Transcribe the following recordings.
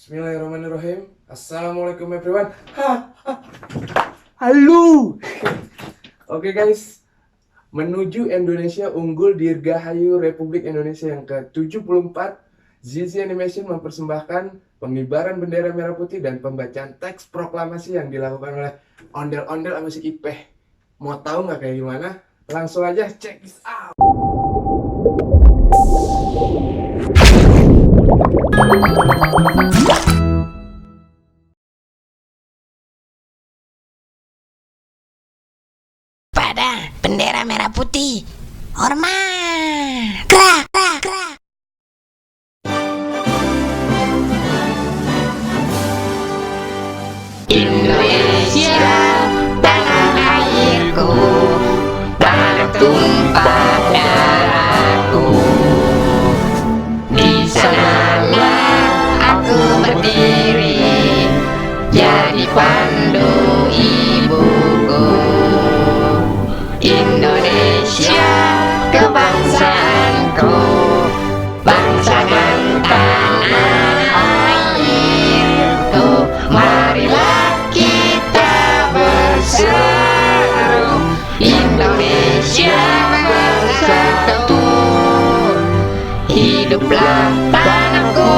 Bismillahirrahmanirrahim. Assalamualaikum everyone. Halo. Oke guys, menuju Indonesia Unggul Dirgahayu Republik Indonesia yang ke-74, Zizi Animation mempersembahkan pengibaran bendera merah putih dan pembacaan teks proklamasi yang dilakukan oleh ondel-ondel sama si Ipeh. Mau tahu nggak kayak gimana? Langsung aja check this out. Pada bendera merah putih, hormat. Krak, krak, krak. Indonesia, tanah airku, tanah tumpah darahku. Di sanalah aku berdiri, jadi pandu ibuku. Indonesia, kebangsaanku, bangsa dan tanah airku. Marilah kita berseru, Indonesia bersatu. Hiduplah tanahku,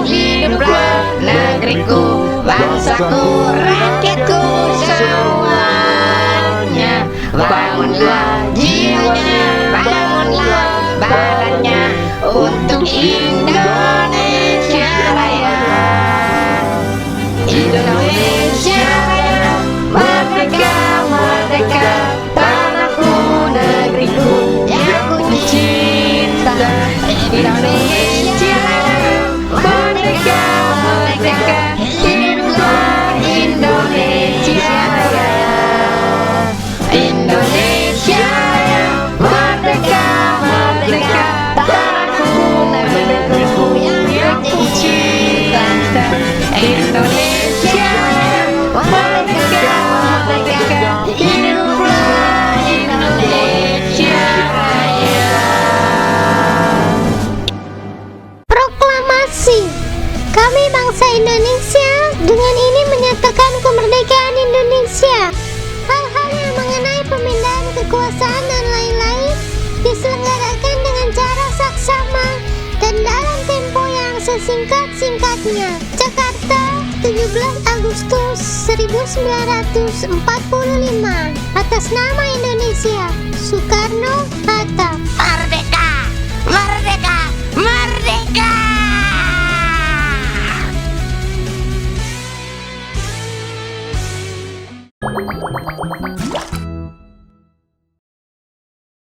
hiduplah negeriku, bangsaku, rakyatku semuanya. Bangunlah jiwanya, bangunlah badannya untuk Indonesia Raya. Indonesia Raya, merdeka, merdeka, tanahku, negeriku yang ku cinta. Indonesia Raya, merdeka, merdeka, hiduplah Indonesia Raya. Indonesia Raya, merdeka, merdeka, tanahku, negeriku yang ku cinta. Indonesia Raya, merdeka, merdeka, hiduplah Indonesia Raya. Proklamasi. Kami bangsa Indonesia dengan ini menyatakan kemerdekaan Indonesia. Hal-hal yang mengenai pemindahan kekuasaan dan lain-lain diselenggarakan dengan cara saksama dan dalam tempo yang sesingkat-singkatnya. Jakarta, 17 Agustus 1945. Atas nama Indonesia, Soekarno-Hatta. Merdeka, merdeka, merdeka.